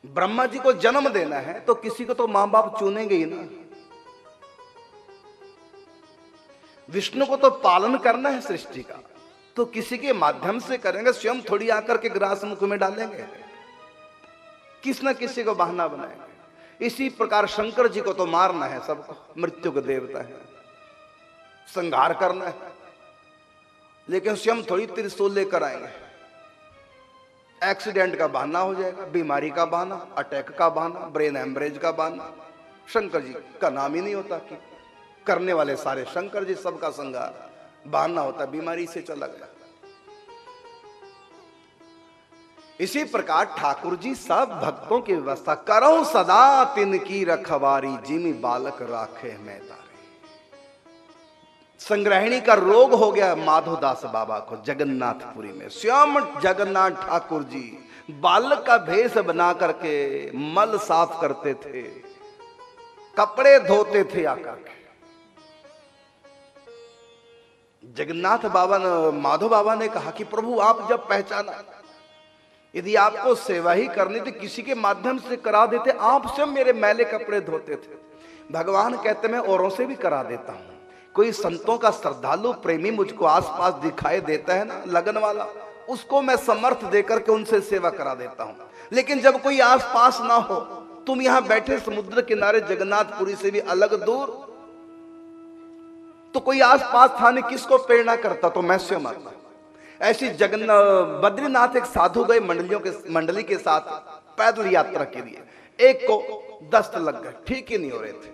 ब्रह्मा जी को जन्म देना है तो किसी को तो मां बाप चुनेंगे ही ना। विष्णु को तो पालन करना है सृष्टि का, तो किसी के माध्यम से करेंगे, स्वयं थोड़ी आकर के ग्रास मुख में डालेंगे, किस न किसी को बहाना बनाएंगे। इसी प्रकार शंकर जी को तो मारना है सबको, मृत्यु के देवता है, संहार करना है, लेकिन स्वयं थोड़ी त्रिशूल लेकर आएंगे। एक्सीडेंट का बहाना हो जाएगा, बीमारी का बहाना, अटैक का बहाना, ब्रेन हेमरेज का बहाना। शंकर जी का नाम ही नहीं होता कि करने वाले सारे शंकर जी, सबका संहार बहाना होता, बीमारी से चला गया। इसी प्रकार ठाकुर जी सब भक्तों की व्यवस्था करो सदा तिनकी रखवारी, जिमी बालक राखे मैं तारे। संग्रहणी का रोग हो गया माधोदास बाबा को जगन्नाथपुरी में। स्वयं जगन्नाथ ठाकुर जी बालक का भेष बना करके मल साफ करते थे, कपड़े धोते थे आकर के। जगन्नाथ बाबा ने, माधो बाबा ने कहा कि प्रभु आप जब पहचाना, यदि आपको सेवा ही करनी थी किसी के माध्यम से करा देते, आप स्वयं मेरे मैले कपड़े धोते थे। भगवान कहते मैं औरों से भी करा देता हूं। कोई संतों का श्रद्धालु प्रेमी मुझको आसपास दिखाई देता है ना, लगन वाला, उसको मैं समर्थ देकर के उनसे सेवा करा देता हूं। लेकिन जब कोई आसपास ना हो, तुम यहां बैठे समुद्र किनारे जगन्नाथपुरी से भी अलग दूर, तो कोई आसपास था नहीं, किसको प्रेरणा करता, तो मैं स्वयं आता। ऐसी बद्रीनाथ एक साधु गए मंडली के साथ पैदल यात्रा के लिए। एक को दस्त लग गए, ठीक ही नहीं हो रहे थे।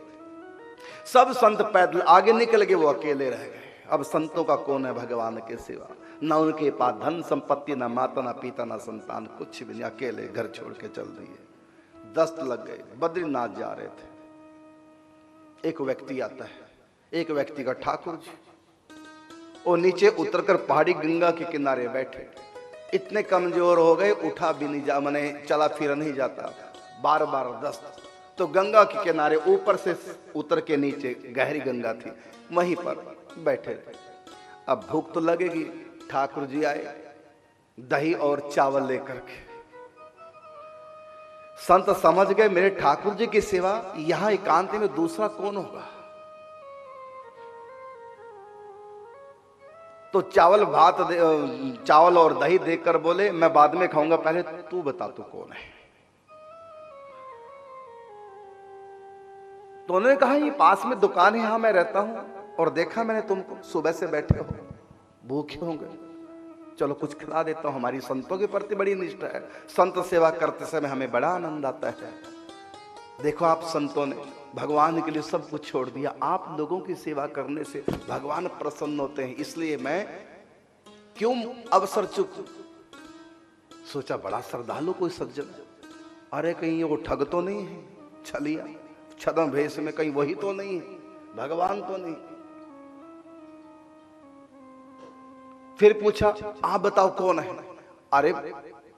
सब संत पैदल आगे निकल गए, वो अकेले रह गए। अब संतों का कौन है भगवान के सिवा, ना उनके पास धन संपत्ति, ना माता, ना पिता, ना संतान, कुछ भी नहीं, अकेले घर छोड़ के चल रही है। दस्त लग गए, बद्रीनाथ जा रहे थे। एक व्यक्ति आता है, एक व्यक्ति का ठाकुर जी, वो नीचे उतरकर पहाड़ी गंगा के किनारे बैठे, इतने कमजोर हो गए, उठा भी नहीं जा, मने चला फिर नहीं जाता, बार बार दस्त। तो गंगा के किनारे ऊपर से उतर के नीचे गहरी गंगा थी, वहीं पर बैठे थे। अब भूख तो लगेगी, ठाकुर जी आए दही और चावल लेकर के। संत समझ गए मेरे ठाकुर जी की सेवा यहां एकांत में दूसरा कौन होगा। तो चावल और दही देकर बोले मैं बाद में खाऊंगा, पहले तू बता तू कौन है। तो उन्होंने कहा ये पास में दुकान है, यहां मैं रहता हूं और देखा मैंने तुमको, सुबह से बैठे हो, भूखे होंगे, चलो कुछ खिला देता हूं। हमारी संतों के प्रति बड़ी निष्ठा है, संत सेवा करते समय हमें बड़ा आनंद आता है। देखो आप संतों ने भगवान के लिए सब कुछ छोड़ दिया, आप लोगों की सेवा करने से भगवान प्रसन्न होते हैं, इसलिए मैं क्यों अवसर चूकूं। सोचा बड़ा श्रद्धालु कोई सज्जन, अरे कहीं वो ठग तो नहीं है, छलिया छदम भेष में, कहीं वही तो नहीं है, भगवान तो नहीं। फिर पूछा आप बताओ कौन है। अरे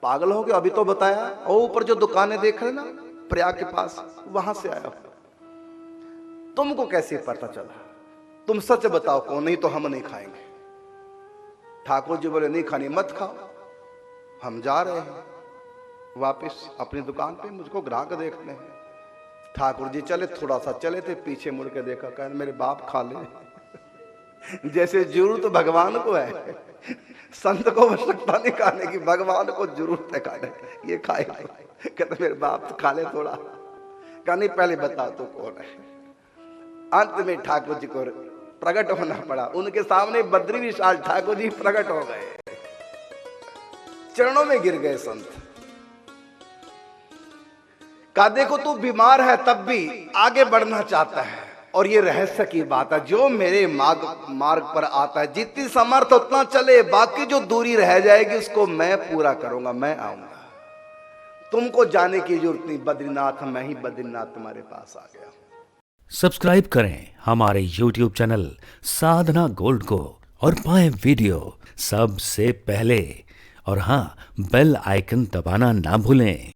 पागल हो गए, अभी तो बताया, और ऊपर जो दुकानें देख रहे ना प्रयाग के पास, वहां से आया। तुमको कैसे पता चला, तुम सच बताओ कौन, नहीं तो हम नहीं खाएंगे। ठाकुर जी बोले नहीं खानी मत खाओ, हम जा रहे हैं वापस अपनी दुकान पे, मुझको ग्राहक देखने हैं। ठाकुर जी चले, थोड़ा सा चले थे, पीछे मुड़ के देखा, कहा मेरे बाप खा ले। जैसे जरूरत तो भगवान को है, संत को आवश्यकता नहीं खाने की, भगवान को जरूरत है खाने, ये खाए। कहते मेरे बाप तो खा ले थोड़ा। कहा नहीं पहले बता तो कौन है। अंत में ठाकुर जी को प्रकट होना पड़ा, उनके सामने बद्री विशाल ठाकुर जी प्रकट हो गए, चरणों में गिर गए संत। कहा देखो तू बीमार है तब भी आगे बढ़ना चाहता है, और ये रहस्य की बात है, जो मेरे मार्ग पर आता है जितनी समर्थ उतना चले, बाकी जो दूरी रह जाएगी उसको मैं पूरा करूंगा, मैं आऊंगा। तुमको जाने की जरूरत नहीं, बद्रीनाथ मैं ही बद्रीनाथ तुम्हारे पास आ गया। सब्सक्राइब करें हमारे YouTube चैनल साधना गोल्ड को और पाएं वीडियो सबसे पहले, और हाँ बेल आइकन दबाना ना भूलें।